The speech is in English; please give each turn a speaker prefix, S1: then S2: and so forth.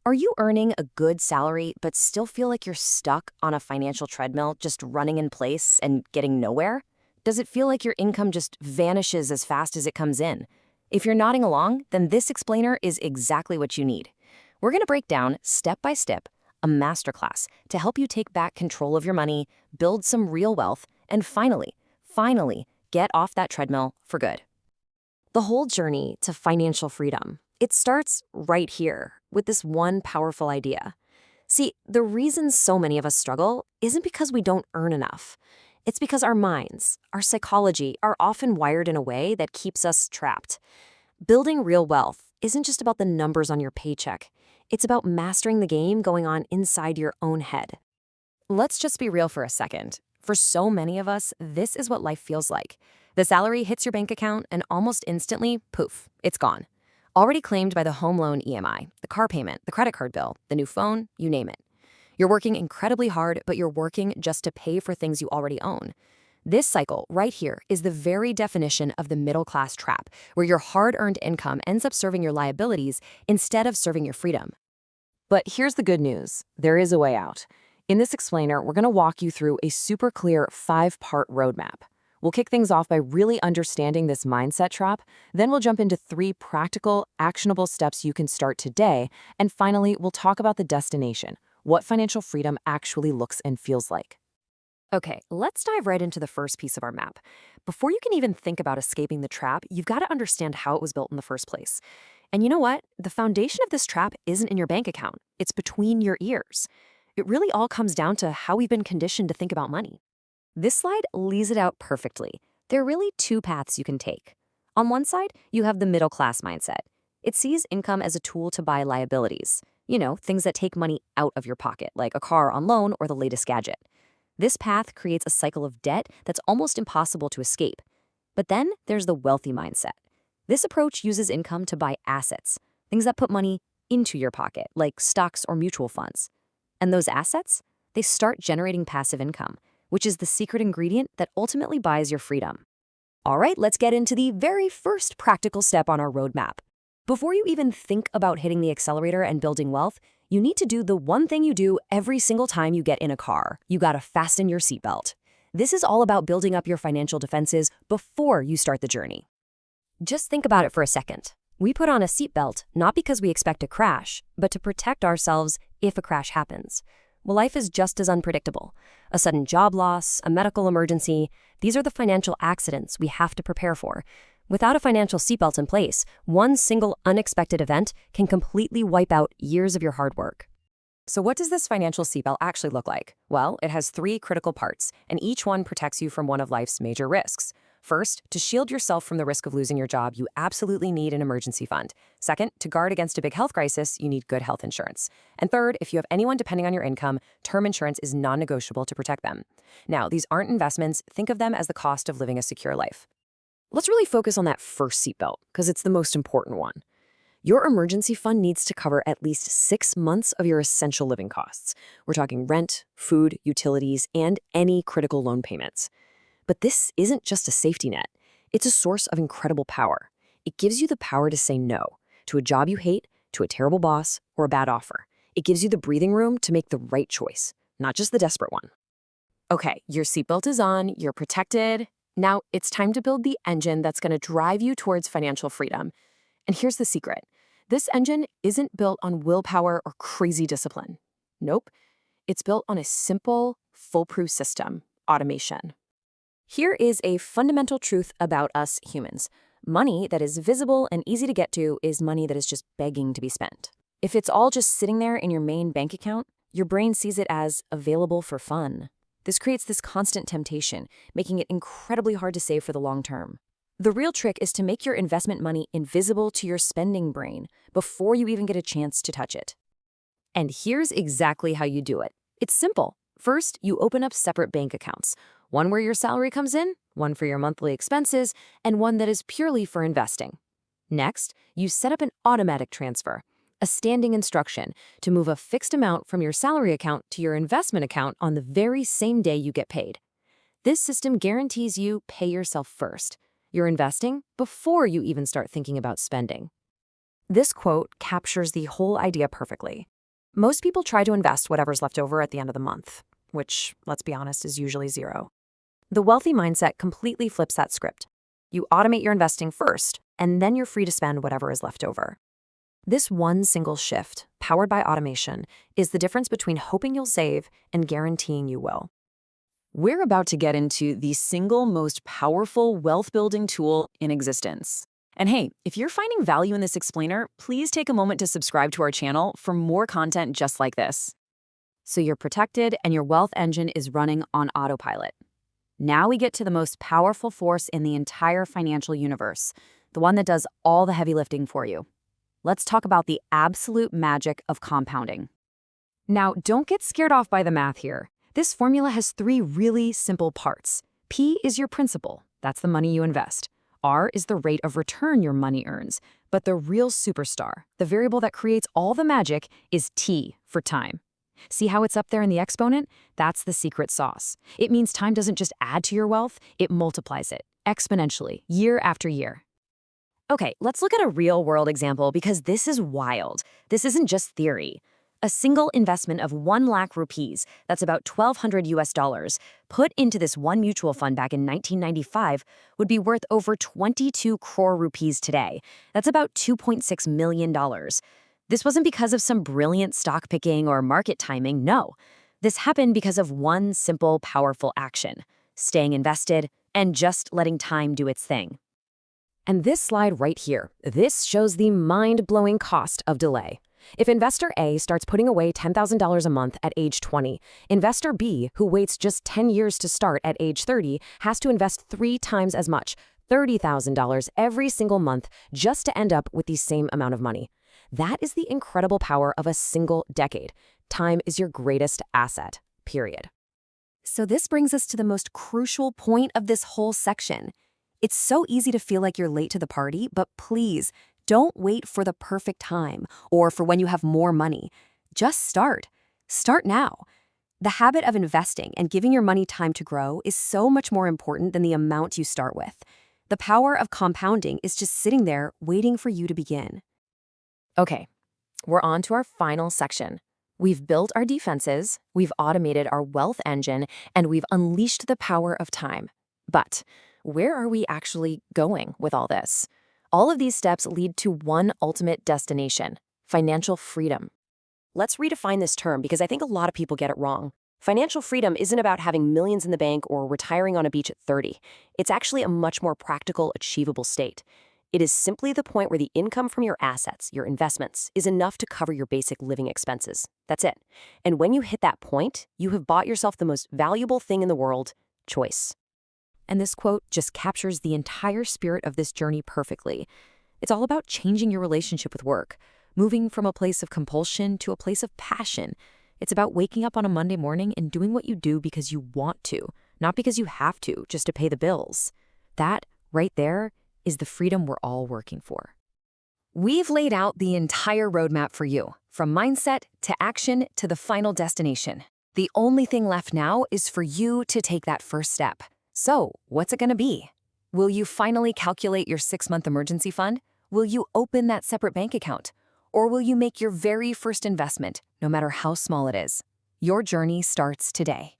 S1: Are you earning a good salary but still feel like you're stuck on a financial treadmill, just running in place and getting nowhere? Does it feel like your income just vanishes as fast as it comes in? If you're nodding along, then this explainer is exactly what you need. We're going to break down, step by step, a masterclass to help you take back control of your money, build some real wealth, and finally, get off that treadmill for good. The whole journey to financial freedom, it starts right here with this one powerful idea. See, the reason so many of us struggle isn't because we don't earn enough. It's because our minds, our psychology, are often wired in a way that keeps us trapped. Building real wealth isn't just about the numbers on your paycheck. It's about mastering the game going on inside your own head. Let's just be real for a second. For so many of us, this is what life feels like. The salary hits your bank account and almost instantly, poof, it's gone. Already claimed by the home loan EMI, the car payment, the credit card bill, the new phone, you name it. You're working incredibly hard, but you're working just to pay for things you already own. This cycle right here is the very definition of the middle-class trap, where your hard-earned income ends up serving your liabilities instead of serving your freedom. But here's the good news. There is a way out. In this explainer, we're going to walk you through a super clear 5-part roadmap. We'll kick things off by really understanding this mindset trap. Then we'll jump into 3 practical, actionable steps you can start today. And finally, we'll talk about the destination, what financial freedom actually looks and feels like. Okay, let's dive right into the first piece of our map. Before you can even think about escaping the trap, you've got to understand how it was built in the first place. And you know what? The foundation of this trap isn't in your bank account. It's between your ears. It really all comes down to how we've been conditioned to think about money. This slide lays it out perfectly. There are really 2 paths you can take. On one side, you have the middle-class mindset. It sees income as a tool to buy liabilities. You know, things that take money out of your pocket, like a car on loan or the latest gadget. This path creates a cycle of debt that's almost impossible to escape. But then there's the wealthy mindset. This approach uses income to buy assets, things that put money into your pocket, like stocks or mutual funds. And those assets, they start generating passive income, which is the secret ingredient that ultimately buys your freedom. All right, let's get into the very first practical step on our roadmap. Before you even think about hitting the accelerator and building wealth, you need to do the one thing you do every single time you get in a car. You gotta fasten your seatbelt. This is all about building up your financial defenses before you start the journey. Just think about it for a second. We put on a seatbelt not because we expect a crash, but to protect ourselves if a crash happens. Well, life is just as unpredictable. A sudden job loss, a medical emergency, these are the financial accidents we have to prepare for. Without a financial seatbelt in place, one single unexpected event can completely wipe out years of your hard work. So what does this financial seatbelt actually look like? Well, it has 3 critical parts, and each one protects you from one of life's major risks. First, to shield yourself from the risk of losing your job, you absolutely need an emergency fund. Second, to guard against a big health crisis, you need good health insurance. And third, if you have anyone depending on your income, term insurance is non-negotiable to protect them. Now, these aren't investments. Think of them as the cost of living a secure life. Let's really focus on that first seatbelt, because it's the most important one. Your emergency fund needs to cover at least 6 months of your essential living costs. We're talking rent, food, utilities, and any critical loan payments. But this isn't just a safety net. It's a source of incredible power. It gives you the power to say no to a job you hate, to a terrible boss, or a bad offer. It gives you the breathing room to make the right choice, not just the desperate one. Okay, your seatbelt is on, you're protected. Now it's time to build the engine that's going to drive you towards financial freedom. And here's the secret. This engine isn't built on willpower or crazy discipline. Nope. It's built on a simple, foolproof system, automation. Here is a fundamental truth about us humans. Money that is visible and easy to get to is money that is just begging to be spent. If it's all just sitting there in your main bank account, your brain sees it as available for fun. This creates this constant temptation, making it incredibly hard to save for the long term. The real trick is to make your investment money invisible to your spending brain before you even get a chance to touch it. And here's exactly how you do it. It's simple. First, you open up separate bank accounts. One where your salary comes in, one for your monthly expenses, and one that is purely for investing. Next, you set up an automatic transfer, a standing instruction to move a fixed amount from your salary account to your investment account on the very same day you get paid. This system guarantees you pay yourself first. You're investing before you even start thinking about spending. This quote captures the whole idea perfectly.
S2: Most people try to invest whatever's left over at the end of the month, which, let's be honest, is usually zero. The wealthy mindset completely flips that script. You automate your investing first, and then you're free to spend whatever is left over. This one single shift, powered by automation, is the difference between hoping you'll save and guaranteeing you will.
S3: We're about to get into the single most powerful wealth-building tool in existence. And hey, if you're finding value in this explainer, please take a moment to subscribe to our channel for more content just like this.
S1: So you're protected and your wealth engine is running on autopilot. Now we get to the most powerful force in the entire financial universe, the one that does all the heavy lifting for you. Let's talk about the absolute magic of compounding. Now, don't get scared off by the math here. This formula has three really simple parts. P is your principal. That's the money you invest. R is the rate of return your money earns. But the real superstar, the variable that creates all the magic, is T for time. See how it's up there in the exponent? That's the secret sauce. It means time doesn't just add to your wealth, it multiplies it exponentially, year after year. Okay, let's look at a real-world example because this is wild. This isn't just theory. A single investment of 1 lakh rupees, that's about $1,200 put into this one mutual fund back in 1995 would be worth over 22 crore rupees today. That's about $2.6 million. This wasn't because of some brilliant stock picking or market timing, no. This happened because of one simple, powerful action: staying invested and just letting time do its thing. And this slide right here, this shows the mind-blowing cost of delay. If investor A starts putting away $10,000 a month at age 20, investor B, who waits just 10 years to start at age 30, has to invest 3 times as much, $30,000 every single month, just to end up with the same amount of money. That is the incredible power of a single decade. Time is your greatest asset, period. So this brings us to the most crucial point of this whole section. It's so easy to feel like you're late to the party, but please, don't wait for the perfect time or for when you have more money. Just start. Start now. The habit of investing and giving your money time to grow is so much more important than the amount you start with. The power of compounding is just sitting there waiting for you to begin. Okay, we're on to our final section. We've built our defenses, we've automated our wealth engine, and we've unleashed the power of time. But where are we actually going with all this? All of these steps lead to one ultimate destination: financial freedom. Let's redefine this term because I think a lot of people get it wrong. Financial freedom isn't about having millions in the bank or retiring on a beach at 30. It's actually a much more practical, achievable state. It is simply the point where the income from your assets, your investments, is enough to cover your basic living expenses. That's it. And when you hit that point, you have bought yourself the most valuable thing in the world: choice. And this quote just captures the entire spirit of this journey perfectly. It's all about changing your relationship with work, moving from a place of compulsion to a place of passion. It's about waking up on a Monday morning and doing what you do because you want to, not because you have to, just to pay the bills. That, right there, is the freedom we're all working for. We've laid out the entire roadmap for you, from mindset to action to the final destination. The only thing left now is for you to take that first step. So, what's it going to be? Will you finally calculate your 6-month emergency fund? Will you open that separate bank account? Or will you make your very first investment, no matter how small it is? Your journey starts today.